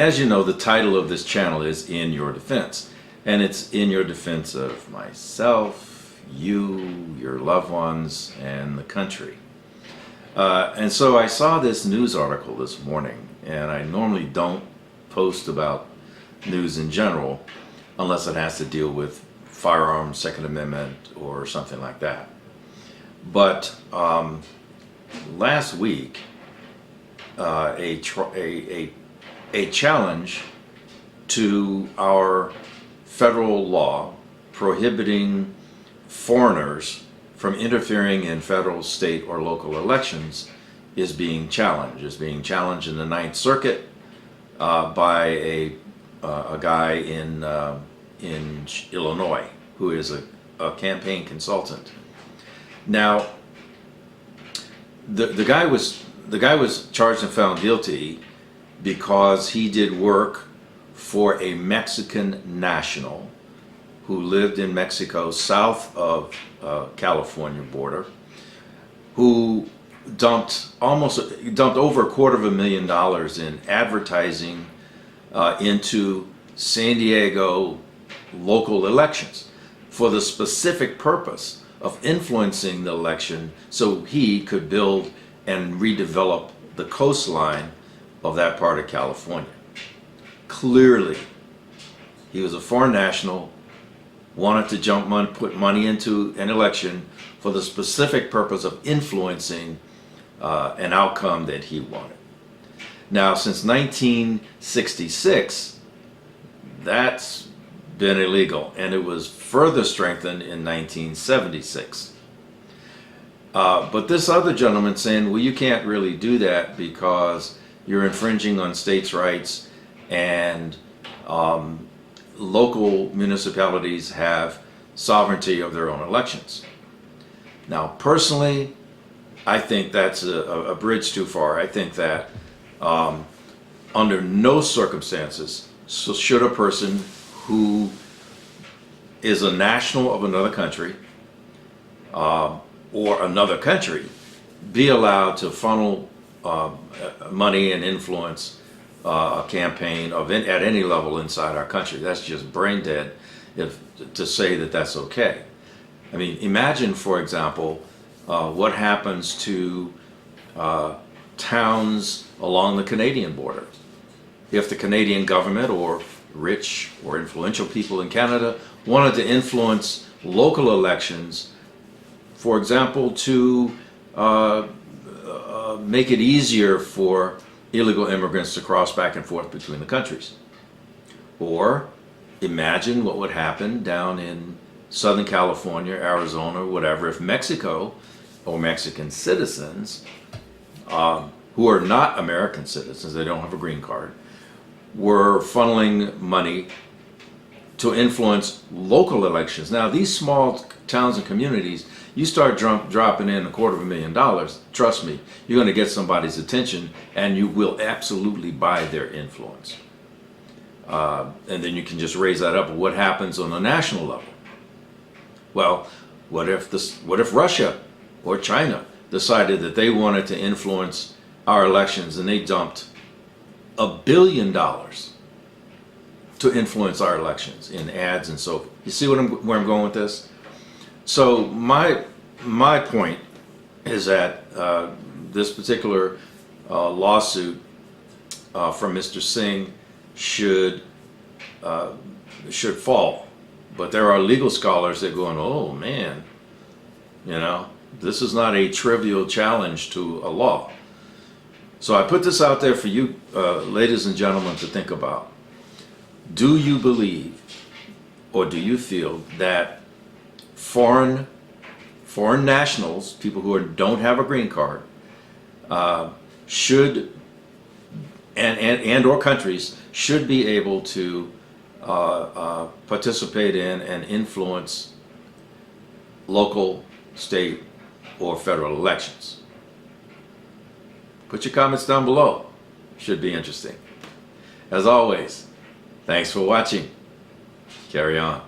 as you know, the title of this channel is In Your Defense. And it's in your defense of myself, you, your loved ones, and the country. And so I saw this news article this morning, and I normally don't post about news in general unless it has to deal with firearms, Second Amendment, or something like that. But last week, a challenge to our federal law prohibiting foreigners from interfering in federal, state, or local elections is being challenged. It's being challenged in the Ninth Circuit by a guy in Illinois who is a campaign consultant. Now, the guy was charged and found guilty because he did work for a Mexican national who lived in Mexico south of California border, who dumped over $250,000 in advertising into San Diego local elections for the specific purpose of influencing the election so he could build and redevelop the coastline of that part of California. Clearly, he was a foreign national, wanted to put money into an election for the specific purpose of influencing an outcome that he wanted. Now, since 1966, that's been illegal, and it was further strengthened in 1976. But this other gentleman saying, well, you can't really do that because you're infringing on states' rights, and local municipalities have sovereignty of their own elections. Now, personally, I think that's a bridge too far. I think that under no circumstances should a person who is a national of another country or another country be allowed to funnel money and influence a campaign at any level inside our country. That's just brain dead to say that that's okay. I mean, imagine, for example, what happens to towns along the Canadian border. If the Canadian government or rich or influential people in Canada wanted to influence local elections, for example, to make it easier for illegal immigrants to cross back and forth between the countries. Or imagine what would happen down in Southern California, Arizona, whatever, if Mexico or Mexican citizens who are not American citizens, they don't have a green card, were funneling money to influence local elections. Now, these small towns and communities, you start dropping in $250,000, trust me, you're going to get somebody's attention, and you will absolutely buy their influence. And then you can just raise that up. What happens on a national level? Well, what if Russia or China decided that they wanted to influence our elections, and they dumped $1 billion to influence our elections in ads and so forth? You see where I'm going with this? So my point is that this particular lawsuit from Mr. Singh should fall. But there are legal scholars that are going, oh man, this is not a trivial challenge to a law. So I put this out there for you, ladies and gentlemen, to think about. Do you believe, or do you feel that foreign nationals, people who don't have a green card, should and or countries should be able to participate in and influence local, state, or federal elections? Put your comments down below. Should be interesting. As always, thanks for watching. Carry on.